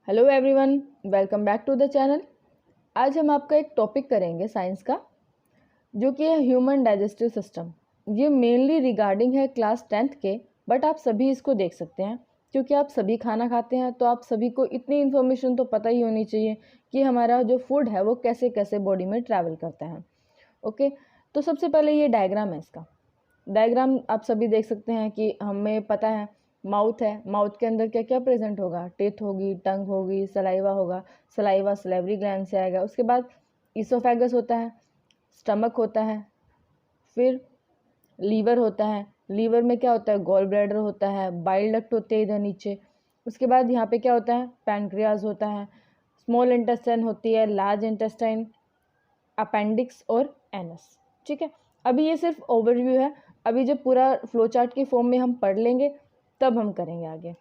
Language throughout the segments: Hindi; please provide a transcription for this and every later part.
Hello everyone, welcome back to the channel. आज हम आपका एक टॉपिक करेंगे साइंस का, जो कि है ह्यूमन डाइजेस्टिव सिस्टम। ये मेनली रिगार्डिंग है क्लास 10th के, बट आप सभी इसको देख सकते हैं क्योंकि आप सभी खाना खाते हैं, तो आप सभी को इतनी इन्फॉर्मेशन तो पता ही होनी चाहिए कि हमारा जो फूड है वो कैसे कैसे बॉडी में ट्रैवल करता है। ओके, तो सबसे पहले ये डायग्राम है। इसका डायग्राम आप सभी देख सकते हैं कि हमें पता है माउथ है, माउथ के अंदर क्या क्या प्रेजेंट होगा, टीथ होगी, टंग होगी, सलाइवा होगा, सलाइवा सलेवरी ग्लैंड से आएगा। उसके बाद इसोफेगस होता है, स्टमक होता है, फिर लीवर होता है। लीवर में क्या होता है, गॉल ब्लैडर होता है, बाइल डक्ट होते हैं इधर नीचे। उसके बाद यहाँ पे क्या होता है, पैनक्रियाज होता है, स्मॉल इंटेस्टाइन होती है, लार्ज इंटेस्टाइन, अपेंडिक्स और एनस। ठीक है, अभी ये सिर्फ ओवरव्यू है। अभी जब पूरा फ्लो चार्ट के फॉर्म में हम पढ़ लेंगे तब हम करेंगे आगे।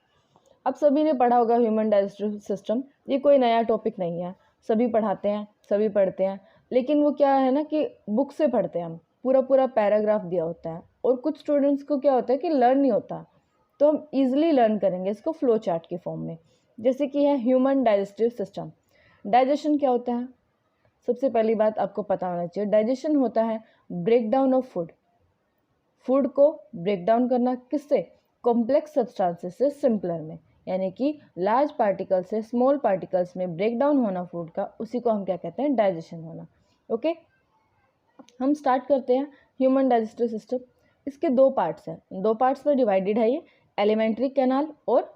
अब सभी ने पढ़ा होगा ह्यूमन डाइजेस्टिव सिस्टम, ये कोई नया टॉपिक नहीं है, सभी पढ़ाते हैं, सभी पढ़ते हैं। लेकिन वो क्या है ना कि बुक से पढ़ते हैं हम, पूरा पूरा पैराग्राफ दिया होता है, और कुछ स्टूडेंट्स को क्या होता है कि लर्न नहीं होता। तो हम ईजिली लर्न करेंगे इसको फ्लो चार्ट के फॉर्म में। जैसे कि है ह्यूमन डाइजेस्टिव सिस्टम। डाइजेशन क्या होता है, सबसे पहली बात आपको पता होना चाहिए। डाइजेशन होता है break down of food. Food को ब्रेक डाउन करना, किससे, कॉम्प्लेक्स सब्सटेंसेस से सिंपलर में, यानी कि लार्ज पार्टिकल से स्मॉल पार्टिकल्स में ब्रेक डाउन होना फूड का, उसी को हम क्या कहते हैं, डाइजेशन होना। ओके, हम स्टार्ट करते हैं ह्यूमन डाइजेस्टिव सिस्टम। इसके दो पार्ट्स हैं, दो पार्ट्स में डिवाइडेड है ये, एलिमेंट्री कैनाल और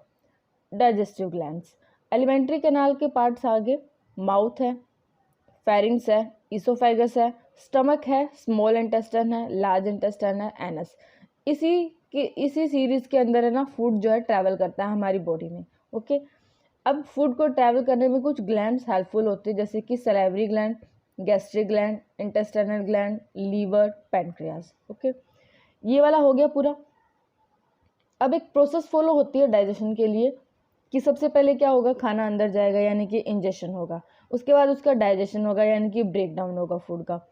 डाइजेस्टिव ग्लैंड्स। एलिमेंट्री कैनाल के पार्ट्स आगे माउथ है, फेरिंग्स है, इसोफेगस है, स्टमक है, स्मॉल इंटेस्टाइन है, लार्ज इंटेस्टाइन है, एनस। इसी सीरीज के अंदर है ना फूड जो है ट्रैवल करता है हमारी बॉडी में। ओके, अब फूड को ट्रैवल करने में कुछ ग्लैंड्स हेल्पफुल होते हैं, जैसे कि salivary gland, gastric gland, intestinal gland, liver, pancreas. Okay, ये वाला हो गया पूरा। अब एक प्रोसेस फॉलो होती है डाइजेशन के लिए कि सबसे पहले क्या होगा, खाना अंदर जाएगा यानी कि इंजेशन होगा। उसके बाद उसका डाइजेशन होगा यानी कि ब्रेक डाउन होगा फूड का।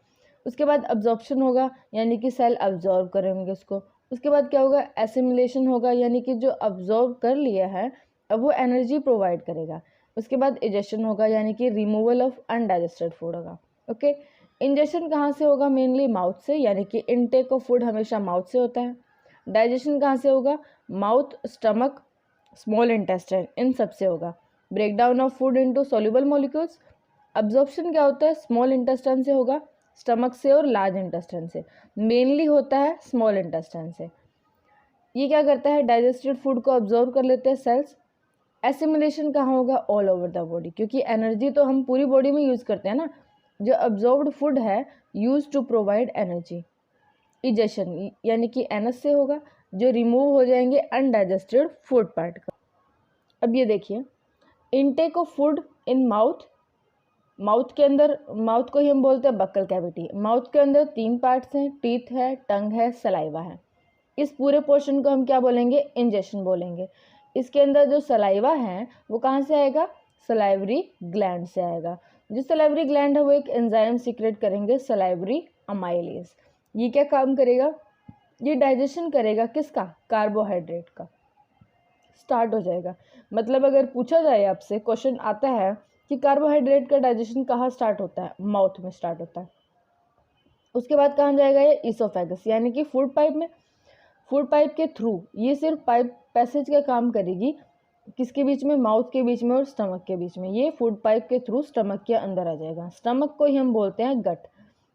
उसके बाद अब्जॉर्प्शन होगा यानी कि सेल अब्जॉर्ब करेंगे उसको। उसके बाद क्या होगा, एसिमिलेशन होगा यानी कि जो अब्जॉर्ब कर लिया है अब वो एनर्जी प्रोवाइड करेगा। उसके बाद इजेशन होगा यानी कि रिमूवल ऑफ अनडाइजेस्टेड फूड होगा। ओके, इंजेशन कहाँ से होगा, मेनली माउथ से, यानी कि इनटेक ऑफ फूड हमेशा माउथ से होता है। डाइजेशन कहाँ से होगा, माउथ, स्टमक, स्मॉल इंटेस्टाइन, इन सब से होगा। Break down of food into soluble molecules. Absorption क्या होता है, स्मॉल इंटेस्टाइन से होगा, स्टमक से और लार्ज इंटेस्टाइन से, मेनली होता है स्मॉल इंटेस्टाइन से। ये क्या करता है, डाइजेस्टेड फूड को अब्जॉर्व कर लेते हैं सेल्स। एसिमिलेशन कहाँ होगा, ऑल ओवर द बॉडी, क्योंकि एनर्जी तो हम पूरी बॉडी में यूज़ करते हैं ना। जो अब्जॉर्ब्ड फूड है use to provide energy. Egestion यानी कि एनस से होगा, जो रिमूव हो जाएंगे अनडाइजेस्टेड फूड पार्ट का। अब ये देखिए, intake of food in mouth. Mouth के अंदर, माउथ को ही हम बोलते हैं बक्कल कैविटी। माउथ के अंदर तीन पार्ट्स हैं, टीथ है, टंग है, सलाइवा है। इस पूरे पोर्शन को हम क्या बोलेंगे, इंजेशन बोलेंगे। इसके अंदर जो सलाइवा है वो कहाँ से आएगा, सलाइवरी ग्लैंड से आएगा। जो सलाइवरी ग्लैंड है वो एक एंजाइम सीक्रेट करेंगे, सलाइवरी अमाइलेज। ये क्या काम करेगा, ये डाइजेशन करेगा किसका, कार्बोहाइड्रेट का। स्टार्ट हो जाएगा, मतलब अगर पूछा जाए आपसे, क्वेश्चन आता है कि कार्बोहाइड्रेट का डाइजेशन कहाँ स्टार्ट होता है, माउथ में स्टार्ट होता है। उसके बाद कहाँ जाएगा, ये इसोफेगस यानी कि फूड पाइप में। फूड पाइप के थ्रू ये सिर्फ पाइप पैसेज का काम करेगी, किसके बीच में, माउथ के बीच में और स्टमक के बीच में। ये फूड पाइप के थ्रू स्टमक के अंदर आ जाएगा। स्टमक को ही हम बोलते हैं गट।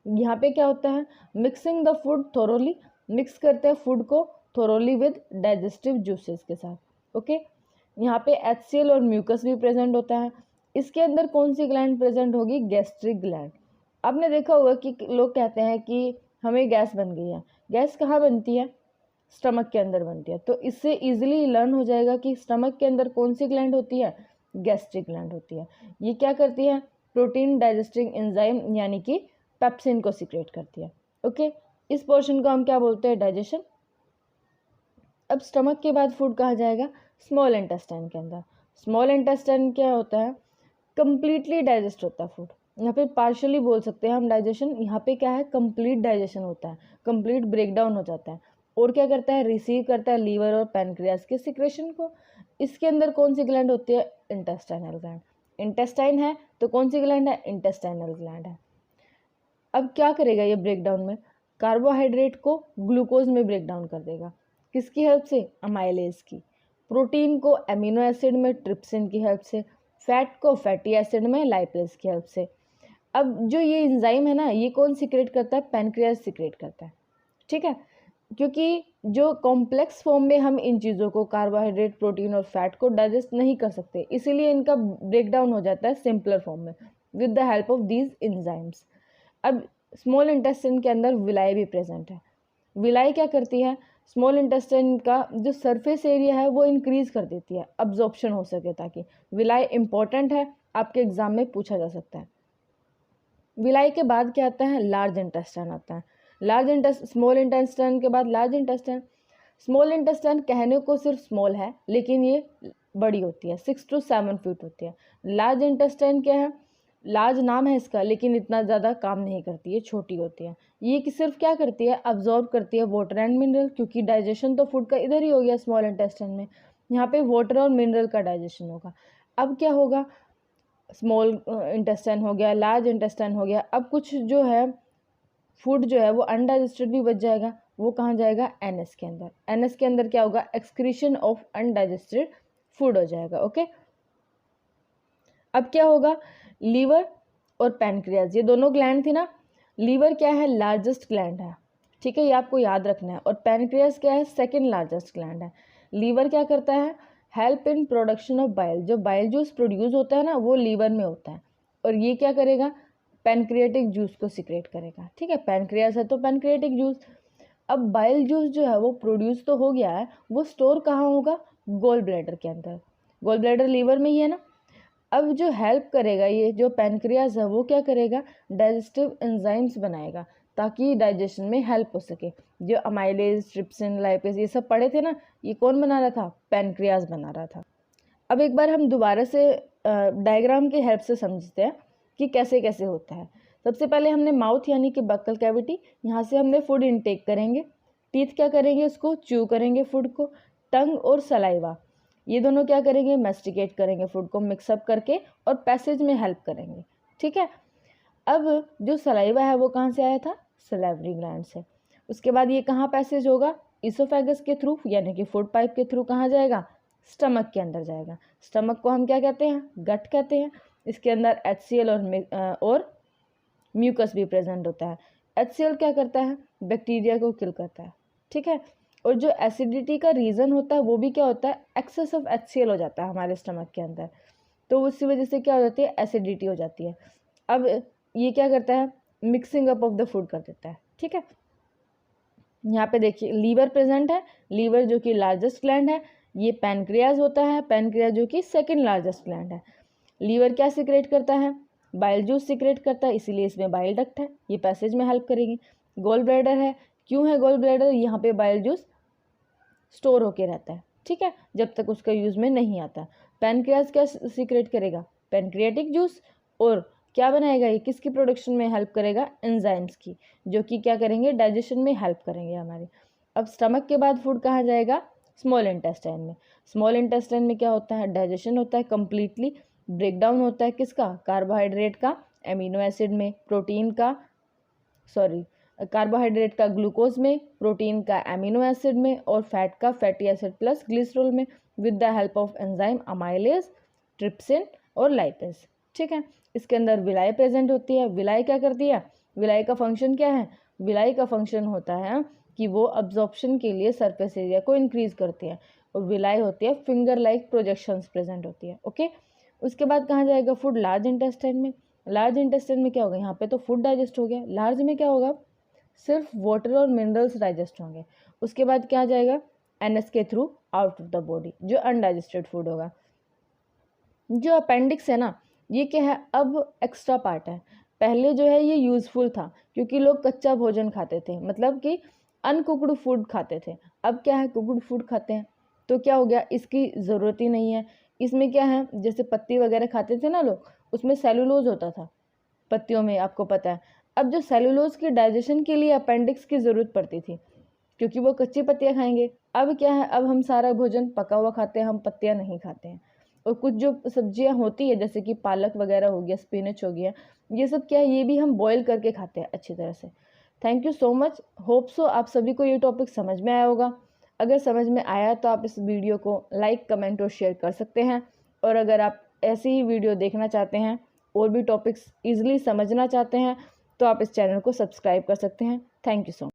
यहाँ पे क्या होता है, mixing the food thoroughly, mix करते हैं फूड को थोरोली विद डाइजेस्टिव जूसेस के साथ। ओके, यहाँ पे HCl और म्यूकस भी प्रेजेंट होता है। इसके अंदर कौन सी ग्लैंड प्रेजेंट होगी, गैस्ट्रिक ग्लैंड। आपने देखा होगा कि लोग कहते हैं कि हमें गैस बन गई है। गैस कहाँ बनती है, स्टमक के अंदर बनती है। तो इससे इजीली लर्न हो जाएगा कि स्टमक के अंदर कौन सी ग्लैंड होती है, गैस्ट्रिक ग्लैंड होती है। ये क्या करती है, प्रोटीन डाइजेस्टिंग एंजाइम यानी कि पेप्सिन को सीक्रेट करती है। ओके, इस पोर्शन को हम क्या बोलते हैं, डाइजेशन। अब स्टमक के बाद फूड कहाँ जाएगा, स्मॉल इंटेस्टाइन के अंदर। स्मॉल इंटेस्टाइन क्या होता है, कंप्लीटली डाइजेस्ट होता है फूड। यहाँ पे पार्शियली बोल सकते हैं हम डाइजेशन, यहाँ पे क्या है, कंप्लीट डाइजेशन होता है, कंप्लीट ब्रेक डाउन हो जाता है। और क्या करता है, रिसीव करता है लीवर और पैनक्रियाज के सिक्रेशन को। इसके अंदर कौन सी ग्लैंड होती है, इंटेस्टाइनल ग्लैंड। इंटेस्टाइन है तो कौन सी ग्लैंड है, इंटेस्टाइनल ग्लैंड है। अब क्या करेगा ये ब्रेकडाउन में, कार्बोहाइड्रेट को ग्लूकोज में ब्रेक डाउन कर देगा, किसकी हेल्प से, अमाइलेज की। प्रोटीन को एमिनो एसिड में ट्रिप्सिन की हेल्प से, फैट को फैटी एसिड में लाइपेज की हेल्प से। अब जो ये एंजाइम है ना, ये कौन सीक्रेट करता है, पैनक्रियाज सीक्रेट करता है, ठीक है। क्योंकि जो कॉम्प्लेक्स फॉर्म में हम इन चीज़ों को, कार्बोहाइड्रेट, प्रोटीन और फैट को डाइजेस्ट नहीं कर सकते, इसीलिए इनका ब्रेकडाउन हो जाता है सिंपलर फॉर्म में with the help of these enzymes. अब स्मॉल इंटेस्टाइन के अंदर विलाई भी प्रेजेंट है। विलाई क्या करती है, स्मॉल इंटेस्टाइन का जो सरफेस एरिया है वो इंक्रीज कर देती है, अब्जॉर्प्शन हो सके ताकि। विलाई इंपॉर्टेंट है, आपके एग्जाम में पूछा जा सकता है। विलाई के बाद क्या आता है, लार्ज इंटेस्टाइन आता है। स्मॉल इंटेस्टाइन के बाद लार्ज इंटेस्टाइन। स्मॉल इंटेस्टाइन कहने को सिर्फ स्मॉल है, लेकिन ये बड़ी होती है, 6 to 7 फीट होती है। लार्ज इंटेस्टाइन क्या है, लार्ज नाम है इसका, लेकिन इतना ज़्यादा काम नहीं करती है, छोटी होती है। ये कि सिर्फ क्या करती है, अब्जॉर्ब करती है वाटर एंड मिनरल, क्योंकि डाइजेशन तो फूड का इधर ही हो गया स्मॉल इंटेस्टाइन में, यहाँ पे वाटर और मिनरल का डाइजेशन होगा। अब क्या होगा, स्मॉल इंटेस्टाइन हो गया, लार्ज इंटेस्टाइन हो गया, अब कुछ जो है फूड जो है वो अनडाइजेस्टेड भी बच जाएगा, वो कहाँ जाएगा, एनएस के अंदर। एनएस के अंदर क्या होगा, एक्सक्रीशन ऑफ अनडाइजेस्टेड फूड हो जाएगा, ओके। अब क्या होगा, लीवर और पैनक्रियाज, ये दोनों ग्लैंड थी ना। लीवर क्या है, लार्जेस्ट ग्लैंड है, ठीक है, ये आपको याद रखना है। और पैनक्रियाज क्या है, सेकंड लार्जेस्ट ग्लैंड है। लीवर क्या करता है, help in production of bile, जो बाइल जूस प्रोड्यूस होता है ना वो लीवर में होता है, और ये क्या करेगा, पैनक्रियाटिक जूस को सिक्रेट करेगा, ठीक है। पैनक्रियाज है तो पैनक्रियाटिक जूस। अब बाइल जूस जो है वो प्रोड्यूस तो हो गया है, वो स्टोर कहाँ होगा, गोल ब्लैडर के अंदर। गोल ब्लैडर लीवर में ही है ना। अब जो हेल्प करेगा, ये जो पैनक्रियाज है वो क्या करेगा, डाइजेस्टिव एंजाइम्स बनाएगा ताकि डाइजेशन में हेल्प हो सके। जो अमाइलेज, ट्रिप्सिन, लाइपेज ये सब पढ़े थे ना, ये कौन बना रहा था, पैनक्रियाज बना रहा था। अब एक बार हम दोबारा से डायग्राम की हेल्प से समझते हैं कि कैसे कैसे होता है। सबसे पहले हमने माउथ यानी कि बक्कल कैविटी, यहाँ से हमने फूड इनटेक करेंगे। टीथ क्या करेंगे, उसको च्यू करेंगे फूड को। टंग और सलाइवा ये दोनों क्या करेंगे, मेस्टिकेट करेंगे फूड को, मिक्सअप करके और पैसेज में हेल्प करेंगे, ठीक है। अब जो सलाइवा है वो कहाँ से आया था, सलाइवरी ग्लैंड से। उसके बाद ये कहाँ पैसेज होगा, इसोफेगस के थ्रू, यानी कि फूड पाइप के थ्रू कहाँ जाएगा, स्टमक के अंदर जाएगा। स्टमक को हम क्या कहते हैं, गट कहते हैं। इसके अंदर HCl और म्यूकस भी प्रेजेंट होता है। HCl क्या करता है, बैक्टीरिया को किल करता है, ठीक है। और जो एसिडिटी का रीज़न होता है वो भी क्या होता है, एक्सेस ऑफ HCl हो जाता है हमारे स्टमक के अंदर, तो उसी वजह से क्या हो जाती है, एसिडिटी हो जाती है। अब ये क्या करता है, mixing up of the food कर देता है, ठीक है। यहाँ पे देखिए लीवर प्रेजेंट है, लीवर जो कि लार्जेस्ट ग्लैंड है। ये पैनक्रियाज होता है, पैनक्रियाज जो कि सेकंड लार्जेस्ट ग्लैंड है। लीवर क्या सिक्रेट करता है, बाइल जूस सिक्रेट करता है, इसीलिए इसमें बाइल डक्ट है, ये पैसेज में हेल्प करेगी। गोल ब्लैडर है, क्यों है गोल ब्लैडर, यहाँ पे बाइल जूस स्टोर होके रहता है, ठीक है, जब तक उसका यूज़ में नहीं आता। पैनक्रियाज क्या सीक्रेट करेगा, पैनक्रियाटिक जूस, और क्या बनाएगा, ये किसकी प्रोडक्शन में हेल्प करेगा, एंजाइम्स की, जो कि क्या करेंगे, डाइजेशन में हेल्प करेंगे हमारे। अब स्टमक के बाद फूड कहाँ जाएगा, स्मॉल इंटेस्टाइन में। स्मॉल इंटेस्टाइन में क्या होता है, डाइजेशन होता है, कंप्लीटली ब्रेकडाउन होता है किसका, कार्बोहाइड्रेट का एमिनो एसिड में, कार्बोहाइड्रेट का ग्लूकोज में, प्रोटीन का एमिनो एसिड में, और फैट का फैटी एसिड प्लस ग्लिसरॉल में, with the help of enzyme amylase, trypsin और लाइपेज, ठीक है। इसके अंदर विलाई प्रेजेंट होती है। विलाई क्या करती है, विलाई का फंक्शन क्या है, विलाई का फंक्शन होता है कि वो अब्जॉर्प्शन के लिए सरफेस एरिया को इंक्रीज करती है, और विलाई होती है फिंगर लाइक प्रोजेक्शंस प्रेजेंट होती है, ओके। उसके बाद कहाँ जाएगा फूड, लार्ज इंटेस्टाइन में। लार्ज इंटेस्टाइन में क्या होगा, यहाँ पे तो फूड डाइजेस्ट हो गया, लार्ज में क्या होगा, सिर्फ वाटर और मिनरल्स डाइजेस्ट होंगे। उसके बाद क्या जाएगा, एनएस के through out of the body, जो अनडाइजेस्टेड फूड होगा। जो अपेंडिक्स है ना, ये क्या है, अब एक्स्ट्रा पार्ट है। पहले जो है ये यूज़फुल था, क्योंकि लोग कच्चा भोजन खाते थे, मतलब कि अनकुकड फूड खाते थे। अब क्या है, कुकड फूड खाते हैं, तो क्या हो गया, इसकी ज़रूरत ही नहीं है। इसमें क्या है, जैसे पत्ती वगैरह खाते थे ना लोग, उसमें सेलुलोज होता था पत्तियों में, आपको पता है। अब जो सेलुलोज के डाइजेशन के लिए अपेंडिक्स की ज़रूरत पड़ती थी, क्योंकि वो कच्ची पत्तियाँ खाएंगे। अब क्या है, अब हम सारा भोजन पका हुआ खाते हैं, हम पत्तियाँ नहीं खाते हैं। और कुछ जो सब्जियां होती है जैसे कि पालक वगैरह हो गया, स्पिनच हो गया, ये सब क्या है, ये भी हम बॉईल करके खाते हैं अच्छी तरह से। Thank you so much. Hope so आप सभी को ये टॉपिक समझ में आया होगा। अगर समझ में आया तो आप इस वीडियो को लाइक, कमेंट और शेयर कर सकते हैं। और अगर आप ऐसी ही वीडियो देखना चाहते हैं और भी टॉपिक्स ईजिली समझना चाहते हैं तो आप इस चैनल को सब्सक्राइब कर सकते हैं। Thank you so much.